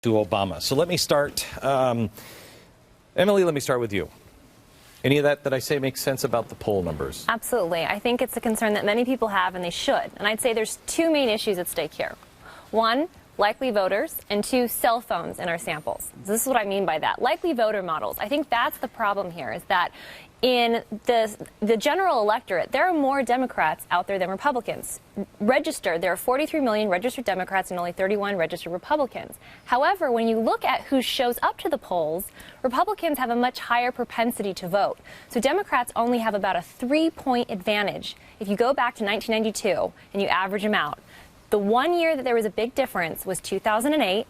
to Obama. So let me start, Emily, let me start with you. Any of that I say makes sense about the poll numbers? Absolutely. I think it's a concern that many people have, and they should. And I'd say there's two main issues at stake here. One, likely voters, and two, cell phones in our samples. So this is what I mean by that. Likely voter models. I think that's the problem here, is that in the general electorate, there are more Democrats out there than Republicans. Registered, there are 43 million registered Democrats and only 31 registered Republicans. However, when you look at who shows up to the polls, Republicans have a much higher propensity to vote. So Democrats only have about a 3-point advantage. If you go back to 1992 and you average them out, the one year that there was a big difference was 2008.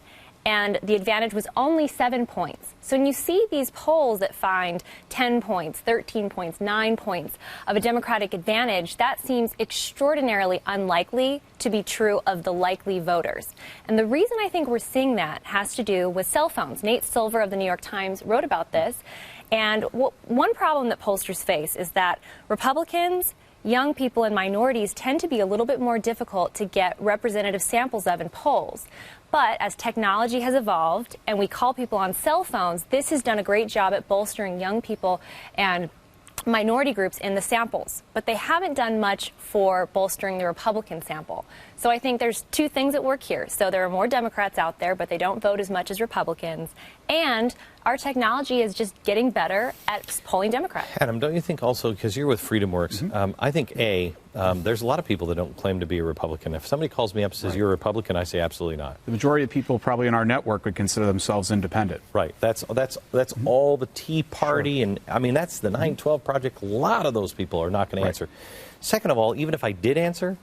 And the advantage was only 7 points. So when you see these polls that find 10 points, 13 points, 9 points of a Democratic advantage, that seems extraordinarily unlikely to be true of the likely voters. And the reason I think we're seeing that has to do with cell phones. Nate Silver of the New York Times wrote about this. And one problem that pollsters face is that Republicans, young people, and minorities tend to be a little bit more difficult to get representative samples of in polls. But as technology has evolved and we call people on cell phones, this has done a great job at bolstering young people and minority groups in the samples. But they haven't done much for bolstering the Republican sample. So I think there's two things at work here. So there are more Democrats out there, but they don't vote as much as Republicans. And our technology is just getting better at polling Democrats. Adam, don't you think also, because you're with FreedomWorks, I think, there's a lot of people that don't claim to be a Republican. If somebody calls me up and says, you're a Republican, I say absolutely not. The majority of people probably in our network would consider themselves independent. Right. That's all the Tea Party, Sure. and I mean, that's the 9/12 Project. A lot of those people are not going to answer. Second of all, even if I did answer,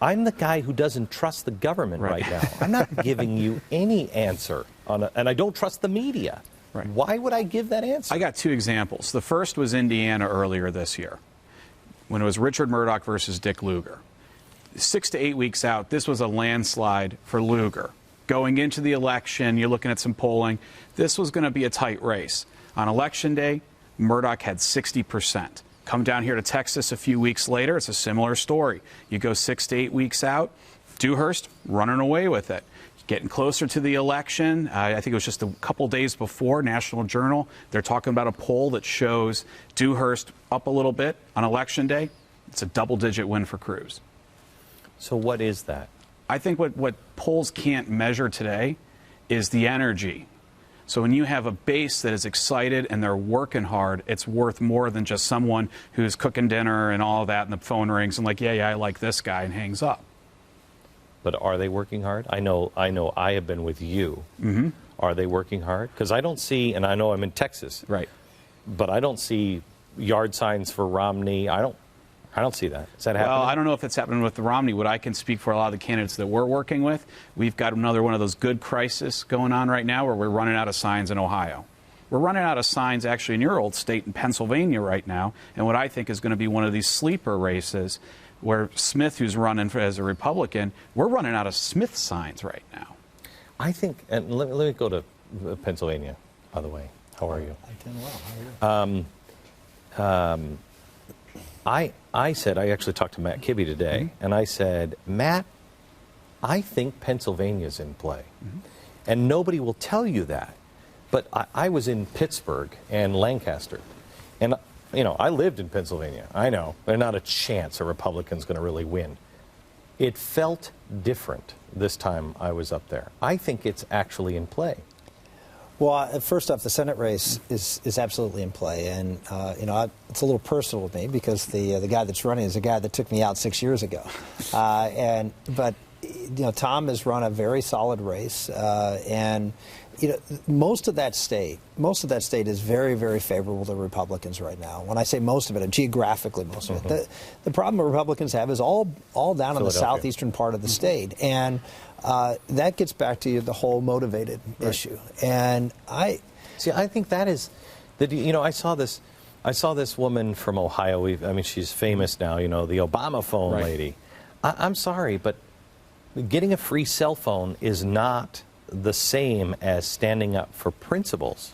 I'm the guy who doesn't trust the government right now. I'm not giving you any answer, and I don't trust the media. Right. Why would I give that answer? I got two examples. The first was Indiana earlier this year, when it was Richard Murdoch versus Dick Lugar. 6 to 8 weeks out, this was a landslide for Lugar. Going into the election, you're looking at some polling, this was going to be a tight race. On Election Day, Murdoch had 60%. Come down here to Texas a few weeks later, it's a similar story. You go 6 to 8 weeks out, Dewhurst running away with it. Getting closer to the election, I think it was just a couple days before, National Journal, they're talking about a poll that shows Dewhurst up a little bit on Election Day. It's a double-digit win for Cruz. So what is that? I think what polls can't measure today is the energy. So when you have a base that is excited and they're working hard, it's worth more than just someone who's cooking dinner and all that, and the phone rings and like, yeah, I like this guy, and hangs up. But are they working hard? I know I have been with you. Mm-hmm. Are they working hard? Because I don't see, and I know I'm in Texas. Right. But I don't see yard signs for Romney. I don't see that. Is that happening? Well, I don't know if it's happening with the Romney. What I can speak for a lot of the candidates that we're working with, we've got another one of those good crises going on right now where we're running out of signs in Ohio. We're running out of signs actually in your old state in Pennsylvania right now, and what I think is going to be one of these sleeper races where Smith, who's running as a Republican, we're running out of Smith signs right now. I think, and let me go to Pennsylvania, by the way. How are you? I'm doing well. How are you? I said, I actually talked to Matt Kibbe today, and I said, Matt, I think Pennsylvania's in play. And nobody will tell you that. But I was in Pittsburgh and Lancaster, and I lived in Pennsylvania. I know. There's not a chance a Republican's going to really win. It felt different this time I was up there. I think it's actually in play. Well, first off, the Senate race is absolutely in play, and it's a little personal with me because the guy that's running is a guy that took me out 6 years ago, but Tom has run a very solid race, and most of that state is very, very favorable to Republicans right now. When I say most of it, geographically most of it. The problem Republicans have is all down in the southeastern part of the state, and that gets back to the whole motivated issue. And I think that is I saw this woman from Ohio. She's famous now. The Obama phone lady. I'm sorry, but getting a free cell phone is not the same as standing up for principles.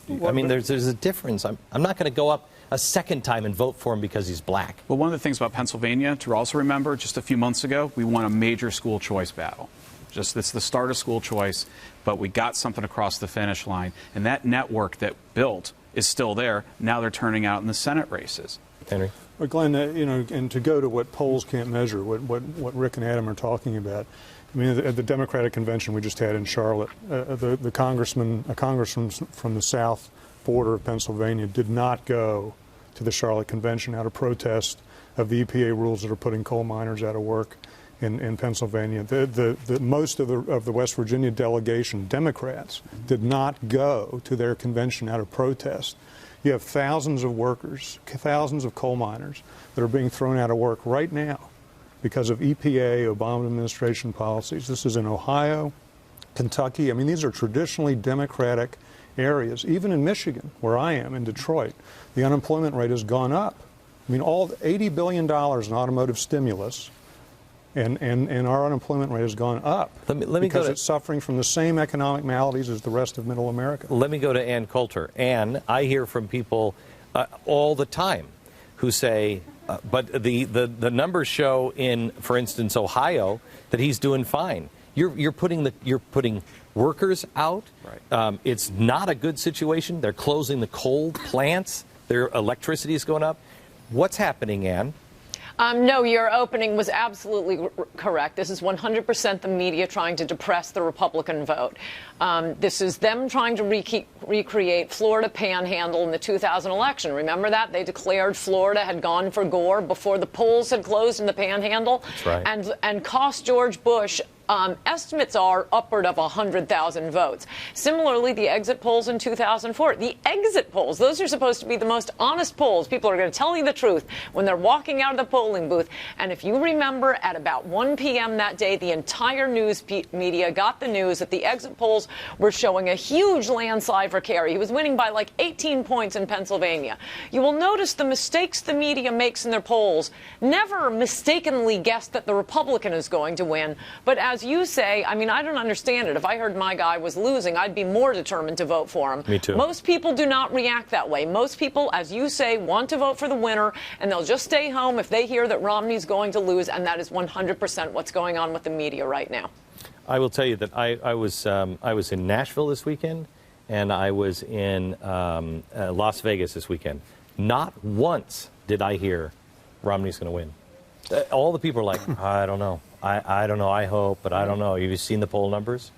There's a difference. I'm not going to go up a second time and vote for him because he's black. Well, one of the things about Pennsylvania to also remember, just a few months ago, we won a major school choice battle. Just it's the start of school choice, but we got something across the finish line, and that network that built is still there. Now they're turning out in the Senate races. Henry? Well, Glenn, and to go to what polls can't measure, what Rick and Adam are talking about. I mean, at the Democratic convention we just had in Charlotte, a congressman from the south border of Pennsylvania did not go to the Charlotte convention out of protest of the EPA rules that are putting coal miners out of work in Pennsylvania. Most of the West Virginia delegation, Democrats, did not go to their convention out of protest. You have thousands of workers, thousands of coal miners that are being thrown out of work right now because of EPA, Obama administration policies. This is in Ohio, Kentucky. I mean, these are traditionally Democratic areas. Even in Michigan, where I am, in Detroit, the unemployment rate has gone up. I mean, all $80 billion in automotive stimulus, and our unemployment rate has gone up because it's suffering from the same economic maladies as the rest of Middle America. Let me go to Ann Coulter. Ann, I hear from people all the time who say, but the numbers show in, for instance, Ohio, that he's doing fine. You're putting workers out. Right. It's not a good situation. They're closing the coal plants. Their electricity is going up. What's happening, Ann? No, your opening was absolutely correct. This is 100% the media trying to depress the Republican vote. This is them trying to recreate Florida panhandle in the 2000 election. Remember that? They declared Florida had gone for Gore before the polls had closed in the panhandle. That's right. And cost George Bush. Estimates are upward of 100,000 votes. Similarly, the exit polls in 2004, the exit polls, those are supposed to be the most honest polls. People are going to tell you the truth when they're walking out of the polling booth. And if you remember, at about 1 p.m. that day, the entire news media got the news that the exit polls were showing a huge landslide for Kerry. He was winning by like 18 points in Pennsylvania. You will notice the mistakes the media makes in their polls never mistakenly guess that the Republican is going to win, but as you say, I mean, I don't understand it. If I heard my guy was losing, I'd be more determined to vote for him. Me too. Most people do not react that way. Most people, as you say, want to vote for the winner, and they'll just stay home if they hear that Romney's going to lose, and that is 100% what's going on with the media right now. I will tell you that I was in Nashville this weekend, and I was in Las Vegas this weekend. Not once did I hear Romney's going to win. All the people are like, I don't know. I don't know. I hope, but I don't know. Have you seen the poll numbers?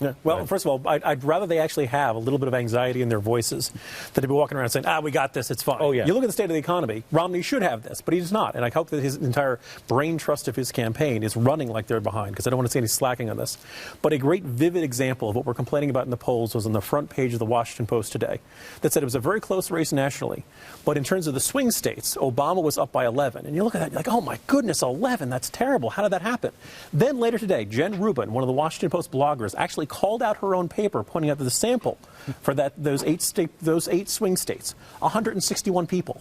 Yeah. Well, first of all, I'd rather they actually have a little bit of anxiety in their voices than to be walking around saying, we got this, it's fine. Oh, yeah. You look at the state of the economy, Romney should have this, but he does not. And I hope that his entire brain trust of his campaign is running like they're behind, because I don't want to see any slacking on this. But a great vivid example of what we're complaining about in the polls was on the front page of the Washington Post today that said it was a very close race nationally. But in terms of the swing states, Obama was up by 11. And you look at that, you're like, oh, my goodness, 11, that's terrible. How did that happen? Then later today, Jen Rubin, one of the Washington Post bloggers, actually called out her own paper, pointing out that the sample for those eight swing states, 161 people.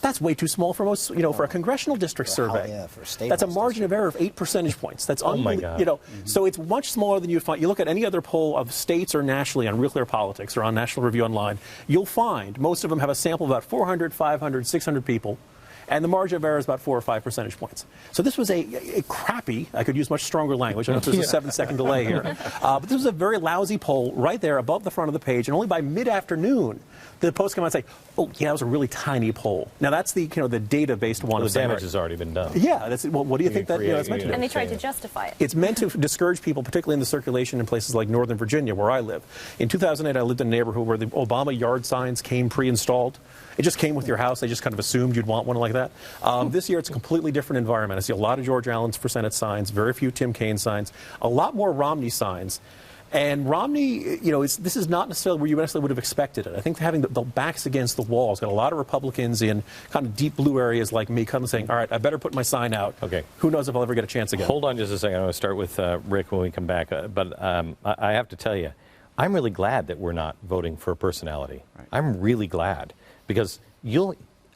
That's way too small for most, for a congressional district survey. Yeah, for a state. That's a margin of error of 8 percentage points. That's oh my God. So it's much smaller than you find. You look at any other poll of states or nationally on Real Clear Politics or on National Review Online, you'll find most of them have a sample of about 400, 500, 600 people. And the margin of error is about 4 or 5 percentage points. So this was a crappy, I could use much stronger language. I know there's a 7-second delay here. But this was a very lousy poll right there above the front of the page. And only by mid-afternoon, the Post came out and say, oh, yeah, that was a really tiny poll. Now, that's the the data-based one. The damage has already been done. Yeah. What do you think that's meant to do? And they tried to justify it. It's meant to discourage people, particularly in the circulation in places like Northern Virginia, where I live. In 2008, I lived in a neighborhood where the Obama yard signs came pre-installed. It just came with your house. They just kind of assumed you'd want one like that. This year, it's a completely different environment. I see a lot of George Allen's for Senate signs, very few Tim Kaine signs, a lot more Romney signs. And Romney, this is not necessarily where you necessarily would have expected it. I think having the backs against the walls, got a lot of Republicans in kind of deep blue areas like me kind of saying, all right, I better put my sign out. Okay. Who knows if I'll ever get a chance again. Hold on just a second. I want to start with Rick when we come back. But I have to tell you, I'm really glad that we're not voting for a personality. Right. I'm really glad because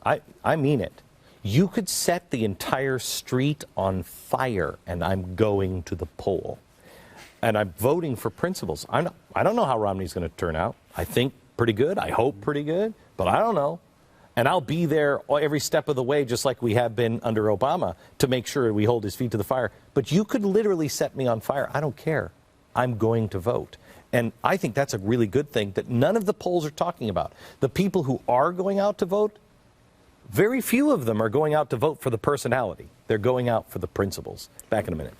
I mean it. You could set the entire street on fire, and I'm going to the poll. And I'm voting for principles. I don't know how Romney's going to turn out. I think pretty good. I hope pretty good. But I don't know. And I'll be there every step of the way, just like we have been under Obama, to make sure we hold his feet to the fire. But you could literally set me on fire. I don't care. I'm going to vote. And I think that's a really good thing that none of the polls are talking about. The people who are going out to vote, very few of them are going out to vote for the personality. They're going out for the principles. Back in a minute.